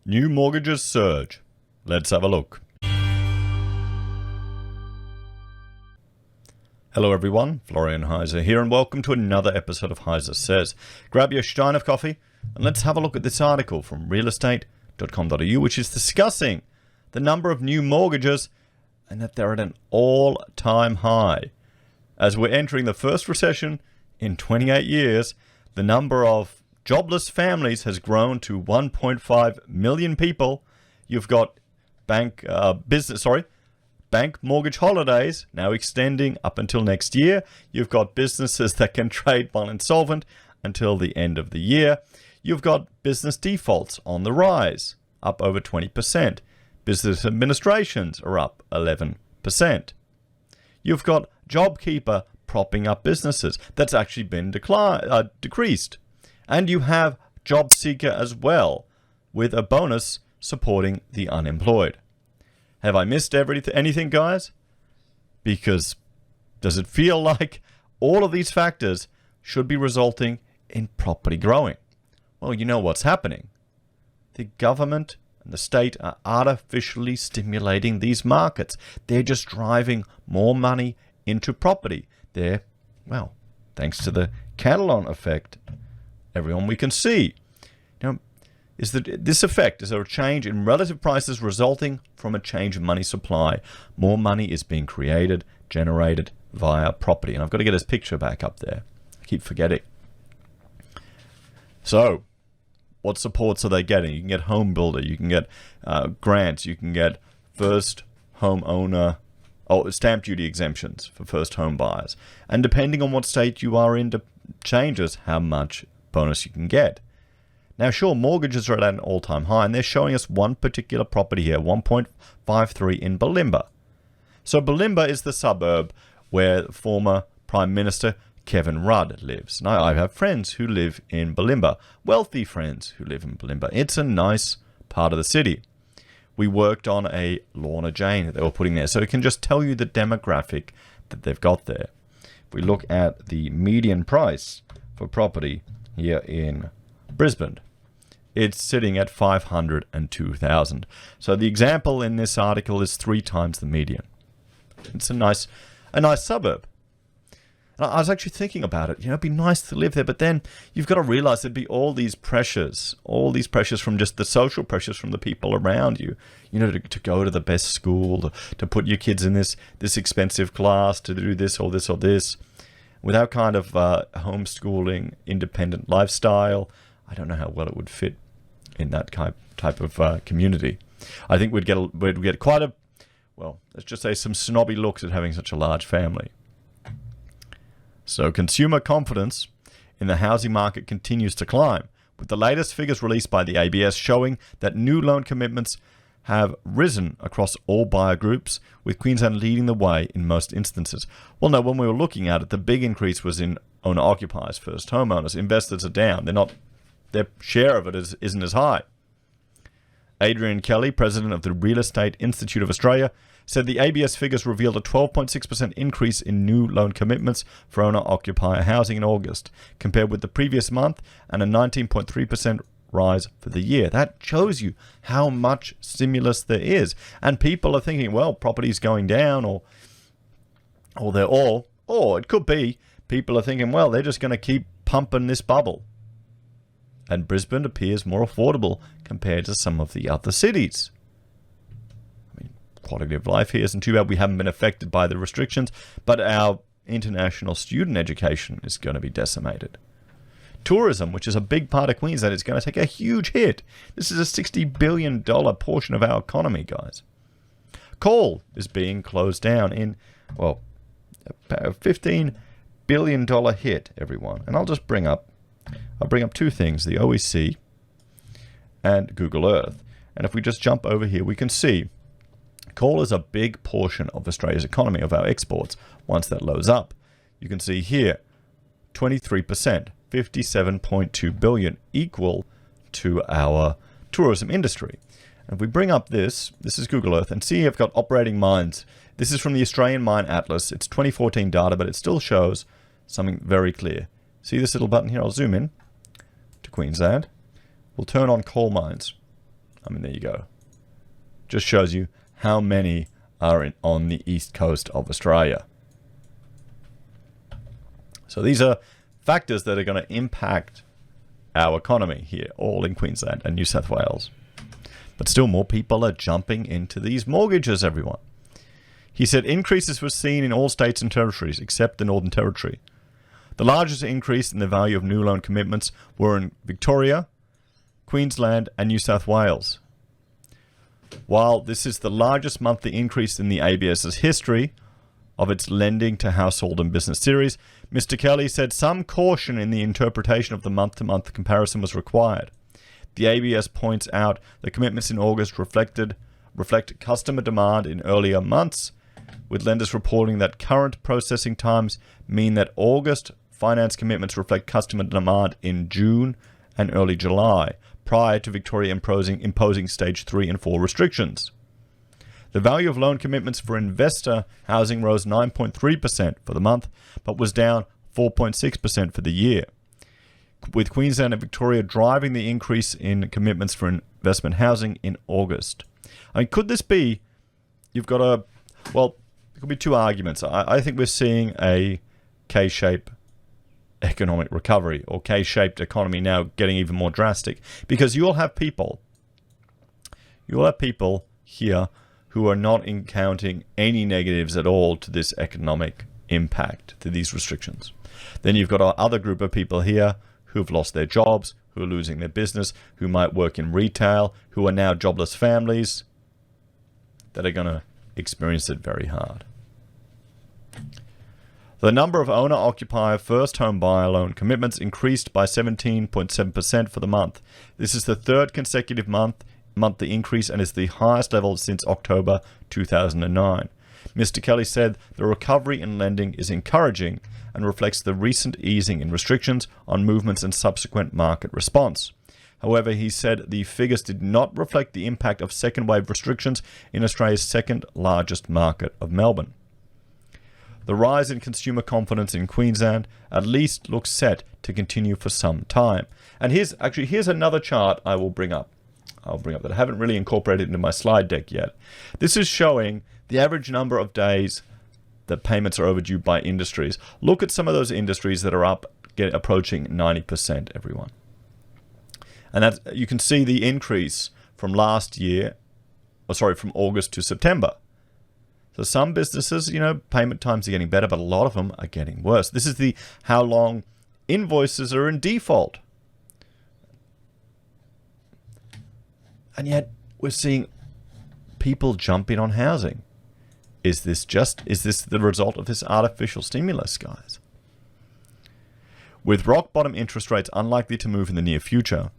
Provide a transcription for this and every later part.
New mortgages surge. Let's have a look. Hello everyone, Florian.Heise here, and welcome to another episode of HeiseSays. Grab your stein of coffee and let's have a look at this article from realestate.com.au, which is discussing the number of new mortgages and that they're at an all-time high. As we're entering the first recession in 28 years, the number of jobless families has grown to 1.5 million people. You've got bank mortgage holidays now extending up until next year. You've got businesses that can trade while insolvent until the end of the year. You've got business defaults on the rise, up over 20%. Business administrations are up 11%. You've got JobKeeper propping up businesses. That's actually been decreased. And you have JobSeeker as well, with a bonus supporting the unemployed. Have I missed anything, guys? Because does it feel like all of these factors should be resulting in property growing? Well, you know what's happening. The government and the state are artificially stimulating these markets. They're just driving more money into property. They're, well, thanks to the Catalan effect, everyone we can see. Now, is this effect, is there a change in relative prices resulting from a change in money supply? More money is being created, generated via property. And I've got to get this picture back up there. I keep forgetting. So, what supports are they getting? You can get home builder, you can get grants, you can get first home owner, stamp duty exemptions for first home buyers. And depending on what state you are in, changes how much bonus you can get. Now, sure, mortgages are at an all-time high, and they're showing us one particular property here, 1.53 in Bulimba. So Bulimba is the suburb where former Prime Minister Kevin Rudd lives. Now, I have friends who live in Bulimba, wealthy friends who live in Bulimba. It's a nice part of the city. We worked on a Lorna Jane that they were putting there, so it can just tell you the demographic that they've got there. If we look at the median price for property here in Brisbane, it's sitting at 502,000. So the example in this article is 3 times the median. It's a nice suburb. And I was actually thinking about it. It'd be nice to live there, but then you've got to realize there'd be all these pressures from just the social pressures from the people around you. To go to the best school, to put your kids in this expensive class, to do this or this or this. Without kind of homeschooling, independent lifestyle, I don't know how well it would fit in that type of community. I think we'd get quite a, well, let's just say some snobby looks at having such a large family. So consumer confidence in the housing market continues to climb, with the latest figures released by the ABS showing that new loan commitments have risen across all buyer groups, with Queensland leading the way in most instances. Well, no, when we were looking at it, the big increase was in owner-occupiers, first homeowners. Investors are down. Their share of it isn't as high. Adrian Kelly, president of the Real Estate Institute of Australia, said the ABS figures revealed a 12.6% increase in new loan commitments for owner-occupier housing in August, compared with the previous month, and a 19.3% rise for the year. That shows you how much stimulus there is. And people are thinking, well, property's going down, or it could be people are thinking, well, they're just going to keep pumping this bubble. And Brisbane appears more affordable compared to some of the other cities. I mean, quality of life here isn't too bad. We haven't been affected by the restrictions, but our international student education is going to be decimated. Tourism, which is a big part of Queensland, is going to take a huge hit. This is a $60 billion portion of our economy, guys. Coal is being closed down in, well, a $15 billion hit, everyone. And I'll bring up 2 things, the OEC and Google Earth. And if we just jump over here, we can see coal is a big portion of Australia's economy, of our exports. Once that loads up, you can see here, 23%, 57.2 billion, equal to our tourism industry. And if we bring up this is Google Earth, and see I've got operating mines. This is from the Australian Mine Atlas. It's 2014 data, but it still shows something very clear. See this little button here? I'll zoom in to Queensland. We'll turn on coal mines. I mean, there you go. Just shows you how many are on the east coast of Australia. So these are factors that are going to impact our economy here, all in Queensland and New South Wales. But still more people are jumping into these mortgages, everyone. He said increases were seen in all states and territories except the Northern Territory. The largest increase in the value of new loan commitments were in Victoria, Queensland and New South Wales. While this is the largest monthly increase in the ABS's history of its lending to household and business series, Mr. Kelly said some caution in the interpretation of the month-to-month comparison was required. The ABS points out that commitments in August reflect customer demand in earlier months, with lenders reporting that current processing times mean that August finance commitments reflect customer demand in June and early July, prior to Victoria imposing stage 3 and 4 restrictions. The value of loan commitments for investor housing rose 9.3% for the month, but was down 4.6% for the year, with Queensland and Victoria driving the increase in commitments for investment housing in August. I mean, could this be, you've got a, well, there could be two arguments. I think we're seeing a K-shape economic recovery, or K-shaped economy now getting even more drastic, because you'll have people here who are not encountering any negatives at all to this economic impact, to these restrictions. Then you've got our other group of people here who've lost their jobs, who are losing their business, who might work in retail, who are now jobless families, that are going to experience it very hard. The number of owner-occupier first home buyer loan commitments increased by 17.7% for the month. This is the third consecutive monthly increase and is the highest level since October 2009. Mr. Kelly said the recovery in lending is encouraging and reflects the recent easing in restrictions on movements and subsequent market response. However, he said the figures did not reflect the impact of second wave restrictions in Australia's second largest market of Melbourne. The rise in consumer confidence in Queensland at least looks set to continue for some time. And here's another chart I will bring up. That I haven't really incorporated into my slide deck yet. This is showing the average number of days that payments are overdue by industries. Look at some of those industries that are approaching 90%, everyone. And that you can see the increase from from August to September. So some businesses, payment times are getting better, but a lot of them are getting worse. This is the how long invoices are in default. And yet we're seeing people jump in on housing. Is this the result of this artificial stimulus, guys? With rock bottom interest rates unlikely to move in the near future,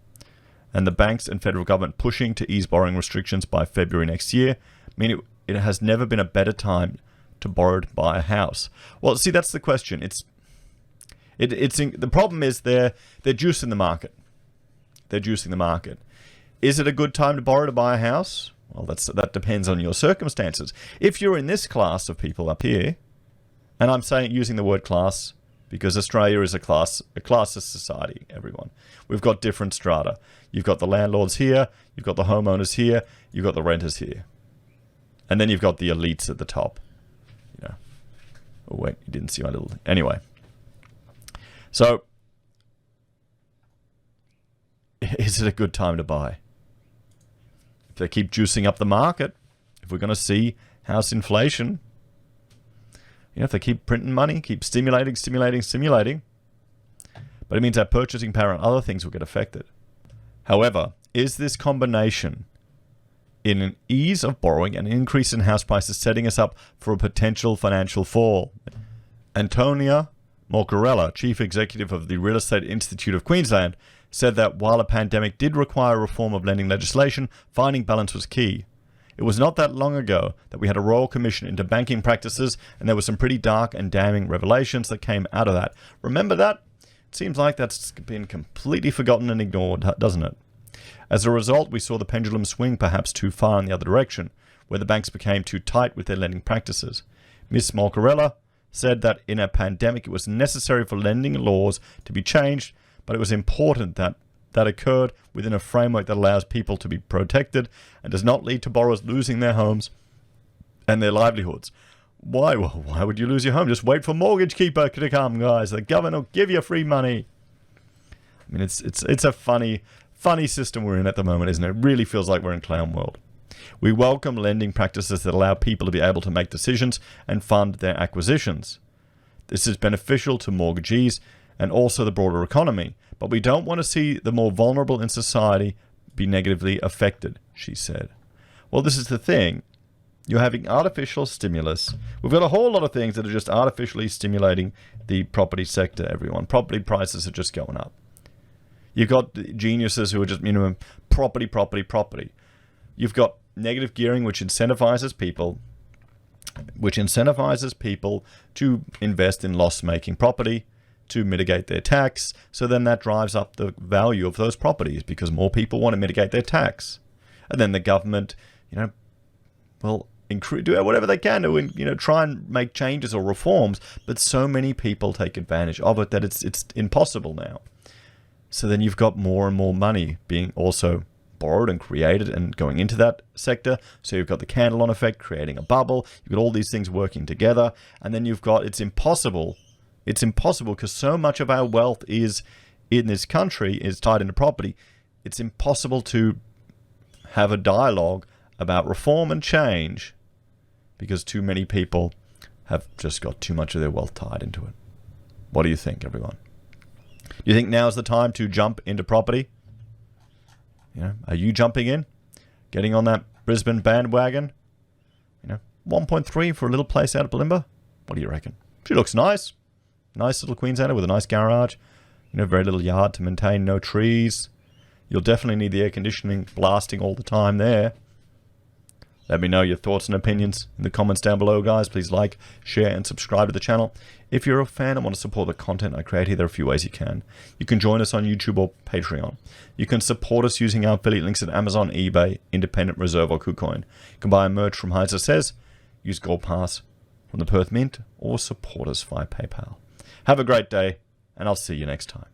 and the banks and federal government pushing to ease borrowing restrictions by February next year, it has never been a better time to borrow to buy a house. Well, see, that's the question. The problem is they're juicing the market. They're juicing the market. Is it a good time to borrow to buy a house? Well, that depends on your circumstances. If you're in this class of people up here, and I'm using the word class because Australia is a classist society, everyone. We've got different strata. You've got the landlords here, you've got the homeowners here, you've got the renters here. And then you've got the elites at the top. Oh wait, you didn't see my little... Anyway. So, is it a good time to buy? If they keep juicing up the market, if we're going to see house inflation, if they keep printing money, keep stimulating, but it means our purchasing power and other things will get affected. However, is this combination in an ease of borrowing and an increase in house prices setting us up for a potential financial fall? Antonia Morcarella, Chief Executive of the Real Estate Institute of Queensland, said that while a pandemic did require reform of lending legislation, finding balance was key. It was not that long ago that we had a Royal Commission into banking practices, and there were some pretty dark and damning revelations that came out of that. Remember that? It seems like that's been completely forgotten and ignored, doesn't it? As a result, we saw the pendulum swing perhaps too far in the other direction, where the banks became too tight with their lending practices. Ms. Morcarella said that in a pandemic it was necessary for lending laws to be changed, but it was important that that occurred within a framework that allows people to be protected and does not lead to borrowers losing their homes and their livelihoods. Why? Well, why would you lose your home? Just wait for Mortgage Keeper to come, guys. The government will give you free money. I mean, it's a funny system we're in at the moment, isn't it? It really feels like we're in clown world. We welcome lending practices that allow people to be able to make decisions and fund their acquisitions. This is beneficial to mortgagees and also the broader economy, but we don't want to see the more vulnerable in society be negatively affected, she said. Well, this is the thing. You're having artificial stimulus. We've got a whole lot of things that are just artificially stimulating the property sector, everyone. Property prices are just going up. You've got geniuses who are just, property. You've got negative gearing, which incentivizes people to invest in loss-making property to mitigate their tax. So then that drives up the value of those properties because more people want to mitigate their tax. And then the government, will do whatever they can to, try and make changes or reforms. But so many people take advantage of it that it's impossible now. So then you've got more and more money being also borrowed and created and going into that sector. So you've got the candle-on effect, creating a bubble. You've got all these things working together. And then you've got, it's impossible because so much of our wealth is in this country is tied into property. It's impossible to have a dialogue about reform and change because too many people have just got too much of their wealth tied into it. What do you think, everyone? Do you think now's the time to jump into property? Are you jumping in? Getting on that Brisbane bandwagon? 1.3 for a little place out of Bulimba? What do you reckon? She looks nice. Nice little Queenslander with a nice garage. Very little yard to maintain, no trees. You'll definitely need the air conditioning blasting all the time there. Let me know your thoughts and opinions in the comments down below, guys. Please like, share, and subscribe to the channel. If you're a fan and want to support the content I create here, there are a few ways you can. You can join us on YouTube or Patreon. You can support us using our affiliate links at Amazon, eBay, Independent Reserve, or Kucoin. You can buy merch from HeiseSays, use Gold Pass from the Perth Mint, or support us via PayPal. Have a great day, and I'll see you next time.